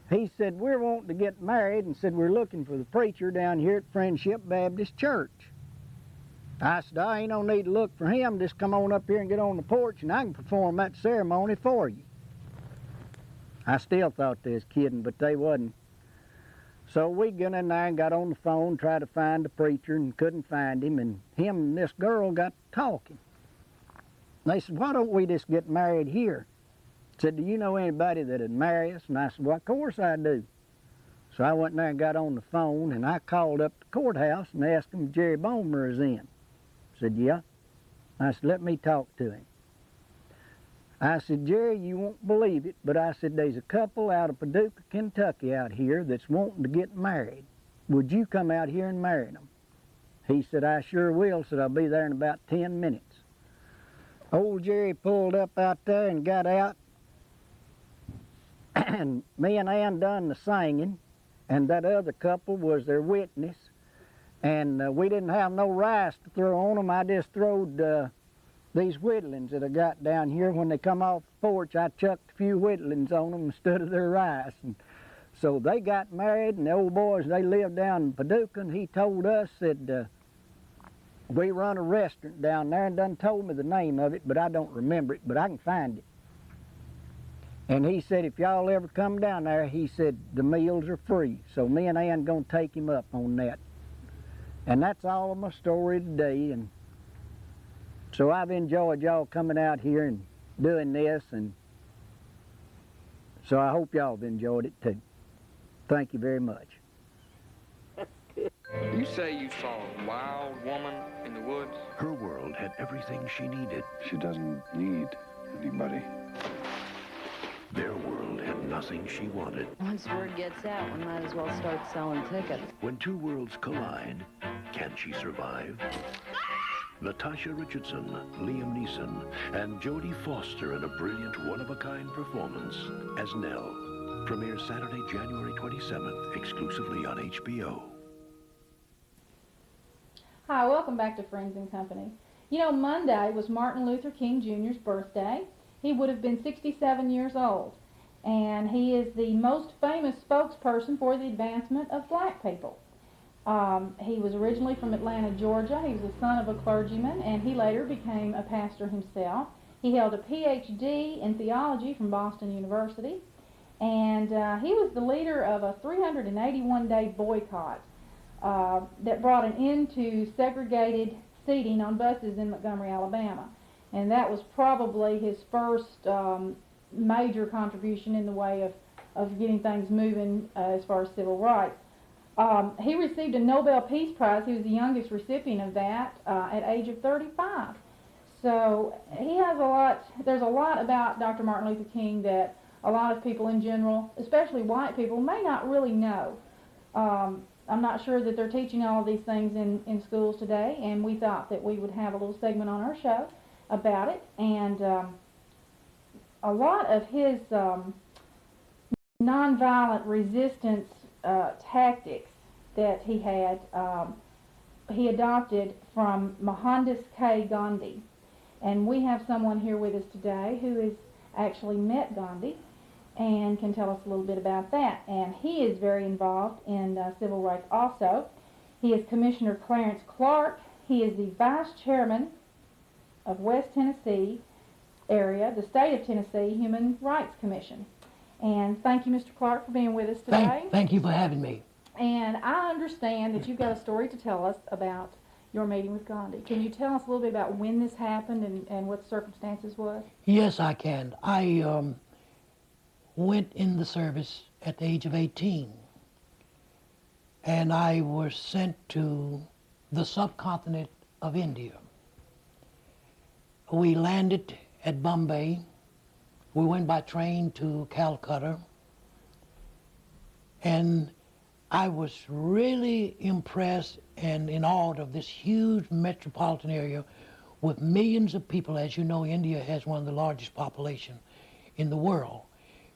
He said, we're wanting to get married, and said we're looking for the preacher down here at Friendship Baptist Church. I said, I ain't no need to look for him, just come on up here and get on the porch and I can perform that ceremony for you. I still thought they was kidding, but they wasn't. So we got in there and got on the phone, tried to find the preacher, and couldn't find him, and him and this girl got talking. They said, why don't we just get married here? Said, do you know anybody that would marry us? And I said, well, of course I do. So I went in there and got on the phone, and I called up the courthouse and asked them if Jerry Bomer is in. Said, yeah. I said, let me talk to him. I said, Jerry, you won't believe it, but I said, there's a couple out of Paducah, Kentucky out here that's wanting to get married. Would you come out here and marry them? He said, I sure will. Said, I'll be there in about 10 minutes. Old Jerry pulled up out there and got out, and me and Ann done the singing, and that other couple was their witness, and we didn't have no rice to throw on them. I just throwed these whittlings that I got down here. When they come off the porch, I chucked a few whittlings on them instead of their rice. And so they got married, and the old boys, they lived down in Paducah, and he told us that we run a restaurant down there, and done told me the name of it, but I don't remember it, but I can find it. And he said, if y'all ever come down there, he said, the meals are free. So me and Ann gonna take him up on that. And that's all of my story today. And so I've enjoyed y'all coming out here and doing this, and so I hope y'all have enjoyed it too. Thank you very much. You say you saw a wild woman in the woods? Her world had everything she needed. She doesn't need anybody. Their world had nothing she wanted. Once word gets out, we might as well start selling tickets. When 2 worlds collide, can she survive? Natasha Richardson, Liam Neeson, and Jodie Foster in a brilliant one-of-a-kind performance as Nell. Premieres Saturday, January 27th, exclusively on HBO. Hi, welcome back to Friends and Company. You know, Monday was Martin Luther King Jr.'s birthday. He would have been 67 years old, and he is the most famous spokesperson for the advancement of black people. He was originally from Atlanta, Georgia. He was the son of a clergyman, and he later became a pastor himself. He held a PhD in theology from Boston University, and he was the leader of a 381-day boycott that brought an end to segregated seating on buses in Montgomery, Alabama. And that was probably his first major contribution in the way of getting things moving as far as civil rights. He received a Nobel Peace Prize. He was the youngest recipient of that at age of 35. So he has a lot, there's a lot about Dr. Martin Luther King that a lot of people in general, especially white people, may not really know. I'm not sure that they're teaching all of these things in schools today, and we thought that we would have a little segment on our show about it. And a lot of his nonviolent resistance tactics that he had, he adopted from Mohandas K. Gandhi. And we have someone here with us today who has actually met Gandhi and can tell us a little bit about that. And he is very involved in civil rights also. He is Commissioner Clarence Clark. He is the Vice Chairman of West Tennessee area, the State of Tennessee Human Rights Commission. And thank you, Mr. Clark, for being with us today. Thank you for having me. And I understand that you've got a story to tell us about your meeting with Gandhi. Can you tell us a little bit about when this happened and what the circumstances was? Yes, I can. I went in the service at the age of 18, and I was sent to the subcontinent of India. We landed at Bombay. We went by train to Calcutta, and I was really impressed and in awe of this huge metropolitan area with millions of people. As you know, India has one of the largest populations in the world.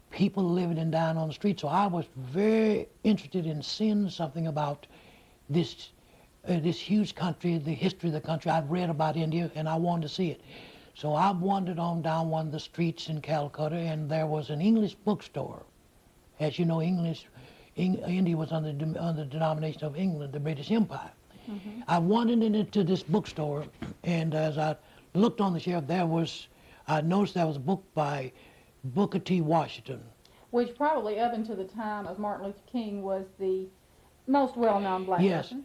People living and dying on the street. So I was very interested in seeing something about this huge country, the history of the country. I've read about India and I wanted to see it. So I wandered on down one of the streets in Calcutta, and there was an English bookstore. As you know, India was under the denomination of England, the British Empire. Mm-hmm. I wandered into this bookstore, and as I looked on the shelf, I noticed there was a book by Booker T. Washington. Which probably up until the time of Martin Luther King was the most well-known black person.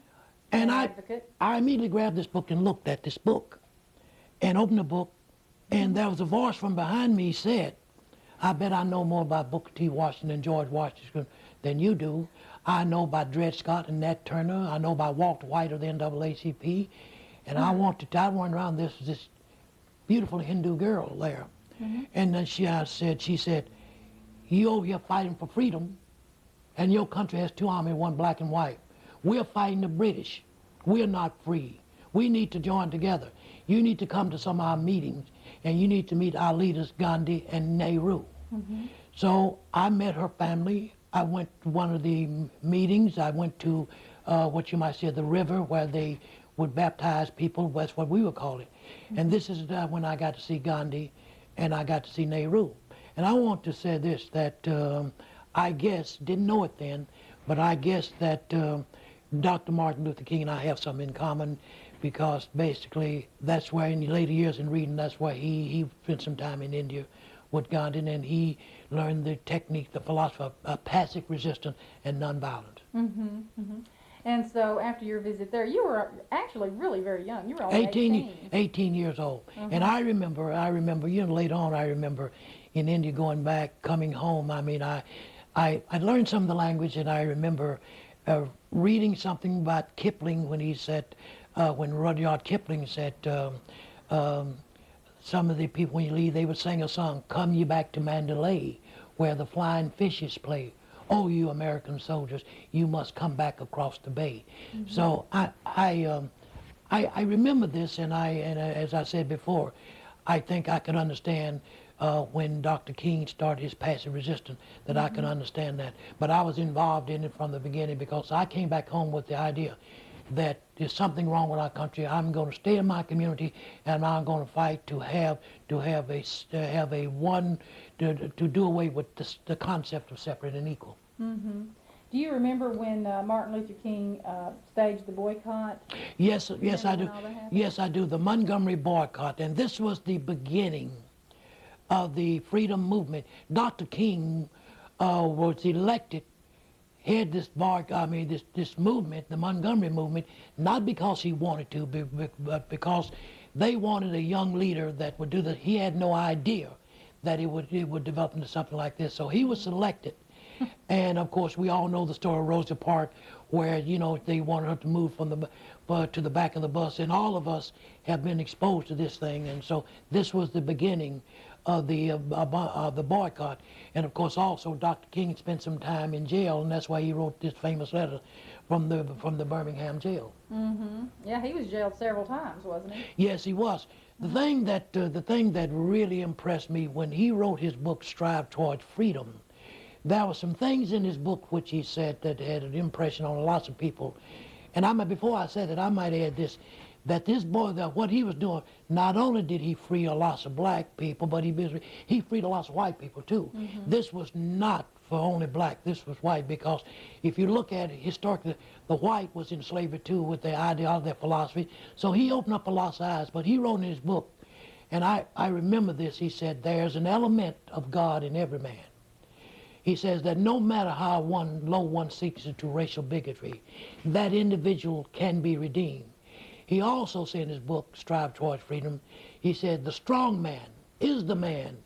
And advocate. I immediately grabbed this book and looked at this book and opened the book, and there was a voice from behind me said, I bet I know more about Booker T. Washington and George Washington than you do. I know about Dred Scott and Nat Turner. I know about Walter White of the NAACP. And I went around this beautiful Hindu girl there. Mm-hmm. And then she said, you over here fighting for freedom, and your country has two armies, one black and white. We're fighting the British. We're not free. We need to join together. You need to come to some of our meetings, and you need to meet our leaders, Gandhi and Nehru. Mm-hmm. So I met her family. I went to one of the meetings. I went to what you might say the river where they would baptize people. That's what we would call it. Mm-hmm. And this is when I got to see Gandhi and I got to see Nehru. And I want to say this, that I guess, didn't know it then, but I guess that Dr. Martin Luther King and I have something in common, because basically that's where in the later years in reading, that's where he spent some time in India with Gandhi, and he learned the technique, the philosophy of passive resistance and nonviolence. Mm-hmm, mm-hmm. And so after your visit there, you were actually really very young. You were only 18 years old. Mm-hmm. And I remember, later on, I remember in India going back, coming home. I mean, I learned some of the language, and I remember reading something about Kipling when he said, when Rudyard Kipling said, some of the people, when you leave, they would sing a song, "Come you back to Mandalay, where the flying fishes play. Oh, you American soldiers, you must come back across the bay." Mm-hmm. So I remember this, and as I said before, I think I could understand when Dr. King started his passive resistance, that I could understand that. But I was involved in it from the beginning, because I came back home with the idea that there's something wrong with our country. I'm going to stay in my community, and I'm going to fight to do away with the concept of separate and equal. Mm-hmm. Do you remember when Martin Luther King staged the boycott? Yes, I do. Yes, I do. The Montgomery boycott, and this was the beginning of the freedom movement. Dr. King was elected head this movement, the Montgomery movement, not because he wanted to, but because they wanted a young leader that would do that. He had no idea that it would develop into something like this. So he was selected. And of course, we all know the story of Rosa Parks, where, you know, they wanted her to move from to the back of the bus. And all of us have been exposed to this thing. And so this was the beginning of the boycott. And of course, also Dr. King spent some time in jail, and that's why he wrote this famous letter from the Birmingham jail. Mm-hmm. Yeah, he was jailed several times, wasn't he? Yes, he was. The thing that really impressed me when he wrote his book Strive Towards Freedom, there were some things in his book which he said that had an impression on lots of people. And before I said it, I might add this, that this boy, that what he was doing, not only did he free a lot of black people, but he freed a lot of white people too. Mm-hmm. This was not for only black, this was white, because if you look at it historically, the white was in slavery too with their ideology, their philosophy. So he opened up a lot of eyes, but he wrote in his book, and I remember this, he said, there's an element of God in every man. He says that no matter how low one sinks into racial bigotry, that individual can be redeemed. He also said in his book, Strive Towards Freedom, he said, the strong man is the man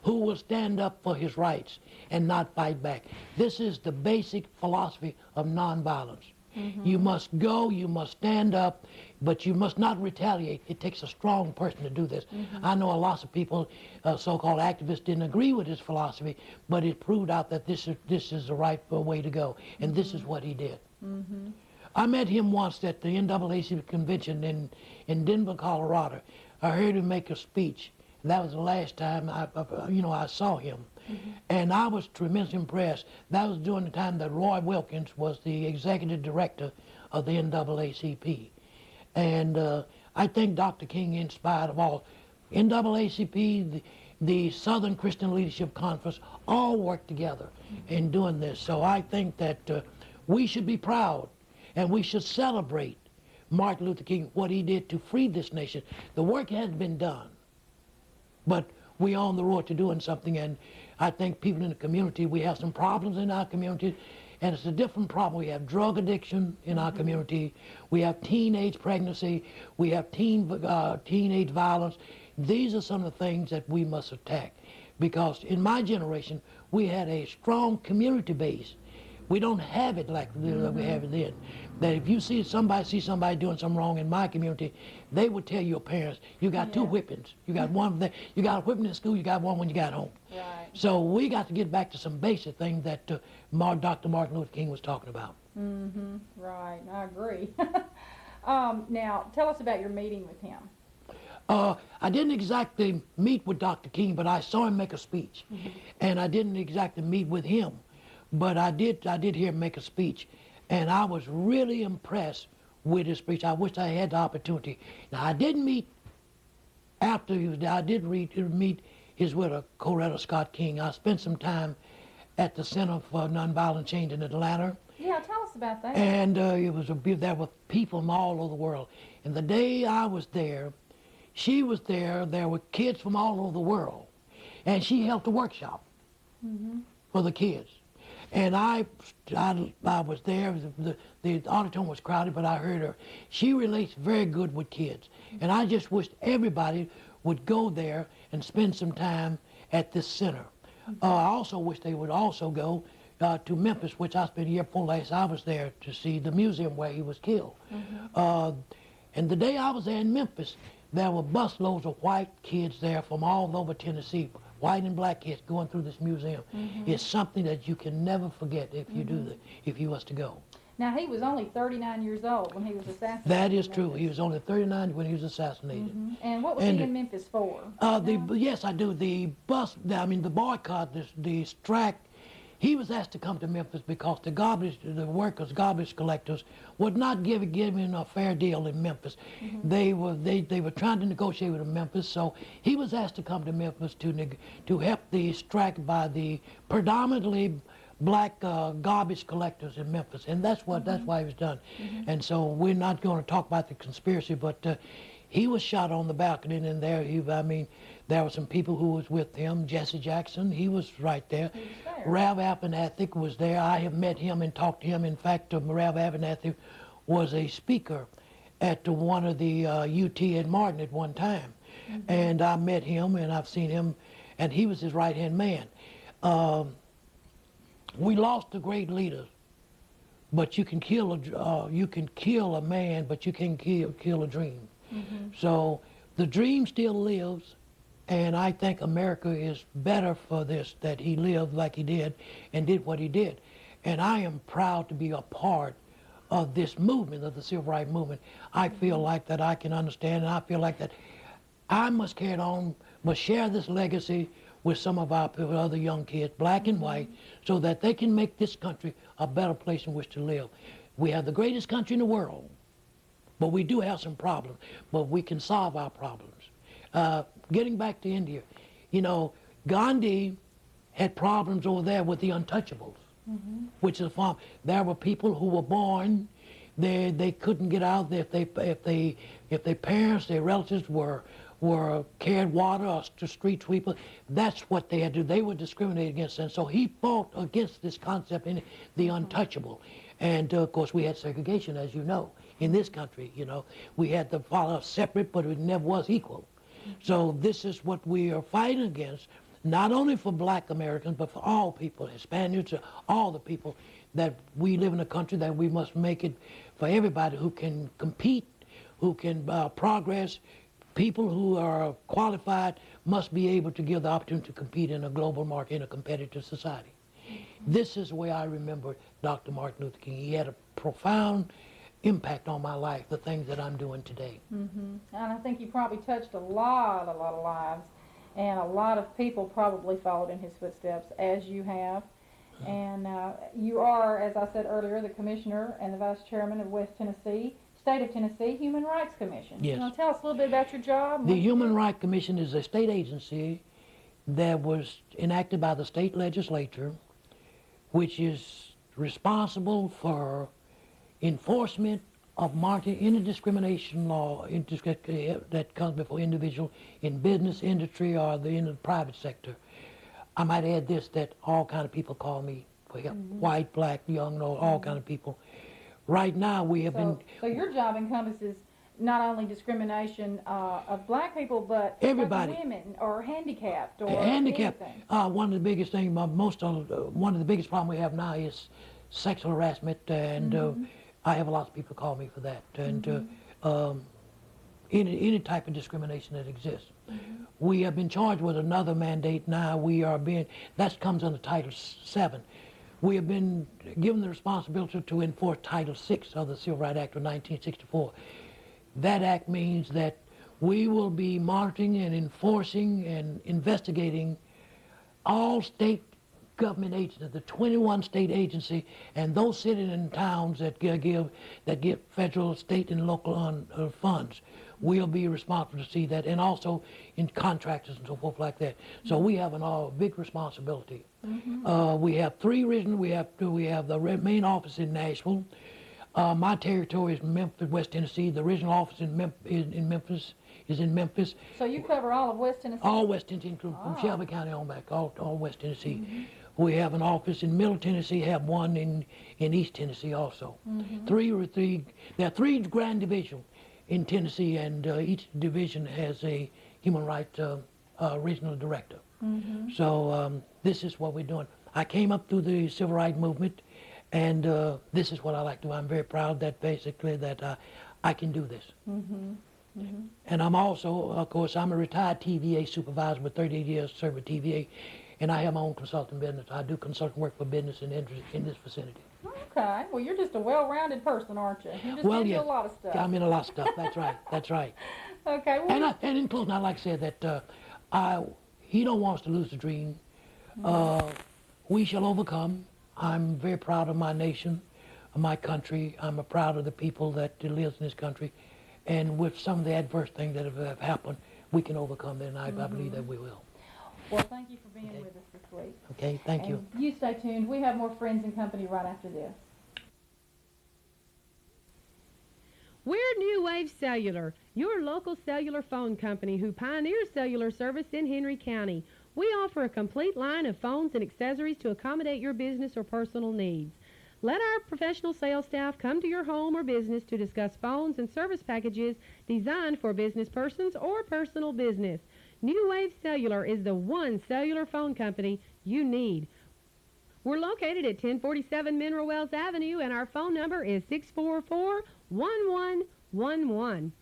who will stand up for his rights and not fight back. This is the basic philosophy of nonviolence. Mm-hmm. You must go, you must stand up, but you must not retaliate. It takes a strong person to do this. Mm-hmm. I know a lot of people, so-called activists, didn't agree with his philosophy, but it proved out that this is the right way to go, and this is what he did. Mm-hmm. I met him once at the NAACP convention in Denver, Colorado. I heard him make a speech. That was the last time I saw him. Mm-hmm. And I was tremendously impressed. That was during the time that Roy Wilkins was the executive director of the NAACP. And I think Dr. King inspired of all. NAACP, the Southern Christian Leadership Conference, all worked together in doing this. So I think that we should be proud and we should celebrate Martin Luther King, what he did to free this nation. The work has been done, but we're on the road to doing something, and I think people in the community, we have some problems in our community, and it's a different problem. We have drug addiction in our community, we have teenage pregnancy, we have teenage violence. These are some of the things that we must attack, because in my generation, we had a strong community base. We don't have it like we have it then. That if you see somebody doing something wrong in my community, they would tell your parents, you got two whippings. You got one there, you got a whipping in school, you got one when you got home. Right. So we got to get back to some basic things that Dr. Martin Luther King was talking about. Mm-hmm. Right, I agree. Now, tell us about your meeting with him. I didn't exactly meet with Dr. King, but I saw him make a speech. Mm-hmm. And I didn't exactly meet with him. But I did hear him make a speech, and I was really impressed with his speech. I wish I had the opportunity. Now, I didn't meet after he was there. I did meet his widow, Coretta Scott King. I spent some time at the Center for Nonviolent Change in Atlanta. Yeah, tell us about that. And there were people from all over the world. And the day I was there, she was there. There were kids from all over the world, and she held a workshop for the kids. And I was there. The auditorium was crowded, but I heard her. She relates very good with kids. And I just wished everybody would go there and spend some time at this center. I also wish they would also go to Memphis, which I spent a year before last. I was there to see the museum where he was killed. And the day I was there in Memphis, there were busloads of white kids there from all over Tennessee, white and black kids going through this museum. It's something that you can never forget if you if you was to go. Now, he was only 39 years old when he was assassinated. That is true. He was only 39 when he was assassinated. And what was he in Memphis for? Yes, I do. The boycott, the strike, he was asked to come to Memphis because the garbage collectors would not give him a fair deal in Memphis. They were trying to negotiate with him in Memphis, so he was asked to come to Memphis to help the strike by the predominantly black garbage collectors in Memphis, and that's why he was done. And so we're not going to talk about the conspiracy, but he was shot on the balcony, and there were some people who was with him. Jesse Jackson, he was right there. Rav Abernathy was there. I have met him and talked to him. In fact, Rav Abernathy was a speaker at one of the UT at Martin at one time. And I met him, and I've seen him, and he was his right-hand man. We lost a great leader, but you can kill a man, but you can kill a dream. So the dream still lives, and I think America is better for this, that he lived like he did and did what he did. And I am proud to be a part of this movement, of the civil rights movement. I feel like that I can understand, and I feel like that I must carry it on, must share this legacy with some of our other young kids, black and white, so that they can make this country a better place in which to live. We have the greatest country in the world, but we do have some problems, but we can solve our problems. Getting back to India, you know, Gandhi had problems over there with the untouchables, which is a farm. There were people who were born, they couldn't get out if their parents, their relatives were carried water or to street sweeper. That's what they had to do. They were discriminated against, and so he fought against this concept in the untouchable. And of course, we had segregation, as you know, in this country. You know, we had to follow separate, but it never was equal. So this is what we are fighting against, not only for black Americans, but for all people, Hispanics, all the people, that we live in a country that we must make it for everybody who can compete, who can progress. People who are qualified must be able to give the opportunity to compete in a global market, in a competitive society. This is the way I remember Dr. Martin Luther King. He had a profound impact on my life, the things that I'm doing today. And I think he probably touched a lot of lives, and a lot of people probably followed in his footsteps, as you have. And you are, as I said earlier, the commissioner and the vice chairman of West Tennessee, State of Tennessee Human Rights Commission. Yes. Now tell us a little bit about your job. The Human Rights Commission is a state agency that was enacted by the state legislature, which is responsible for enforcement of any discrimination law that comes before individual in business, industry, or in the private sector. I might add this, that all kind of people call me for help. White, black, young, old, all kind of people. Right now we have been... So your job encompasses not only discrimination of black people, but everybody, like women or handicapped or handicapped. anything. One of the biggest things, one of the biggest problems we have now is sexual harassment, and I have a lot of people call me for that, and any type of discrimination that exists. We have been charged with another mandate now. That comes under Title VII. We have been given the responsibility to enforce Title VI of the Civil Rights Act of 1964. That act means that we will be monitoring and enforcing and investigating all state government agencies, the 21 state agencies, and those cities and towns that get federal, state, and local funds. We'll be responsible to see that, and also in contractors and so forth like that. So we have a big responsibility. We have three regions. We have the main office in Nashville. My territory is Memphis, West Tennessee. The regional office is in Memphis. So you cover all of West Tennessee? All West Tennessee, from Shelby County on back, all West Tennessee. We have an office in Middle Tennessee, have one in East Tennessee also. There are three grand divisions in Tennessee, and each division has a human rights regional director. So this is what we're doing. I came up through the civil rights movement, and this is what I like to do. I'm very proud that basically that I can do this. And I'm also, of course, I'm a retired TVA supervisor with 38 years served with TVA, and I have my own consulting business. I do consulting work for business in this vicinity. Okay. Well, you're just a well-rounded person, aren't you? You just do a lot of stuff. I'm in a lot of stuff. That's right. That's right. Okay. Well, and in closing, I'd like to say that he don't want us to lose the dream. We shall overcome. I'm very proud of my nation, of my country. I'm proud of the people that lives in this country. And with some of the adverse things that have happened, we can overcome them, and I believe that we will. Well, thank you for being with us this week. Okay, thank you. You stay tuned. We have more Friends and Company right after this. We're New Wave Cellular, your local cellular phone company who pioneers cellular service in Henry County. We offer a complete line of phones and accessories to accommodate your business or personal needs. Let our professional sales staff come to your home or business to discuss phones and service packages designed for business persons or personal business. New Wave Cellular is the one cellular phone company you need. We're located at 1047 Mineral Wells Avenue, and our phone number is 644-1111.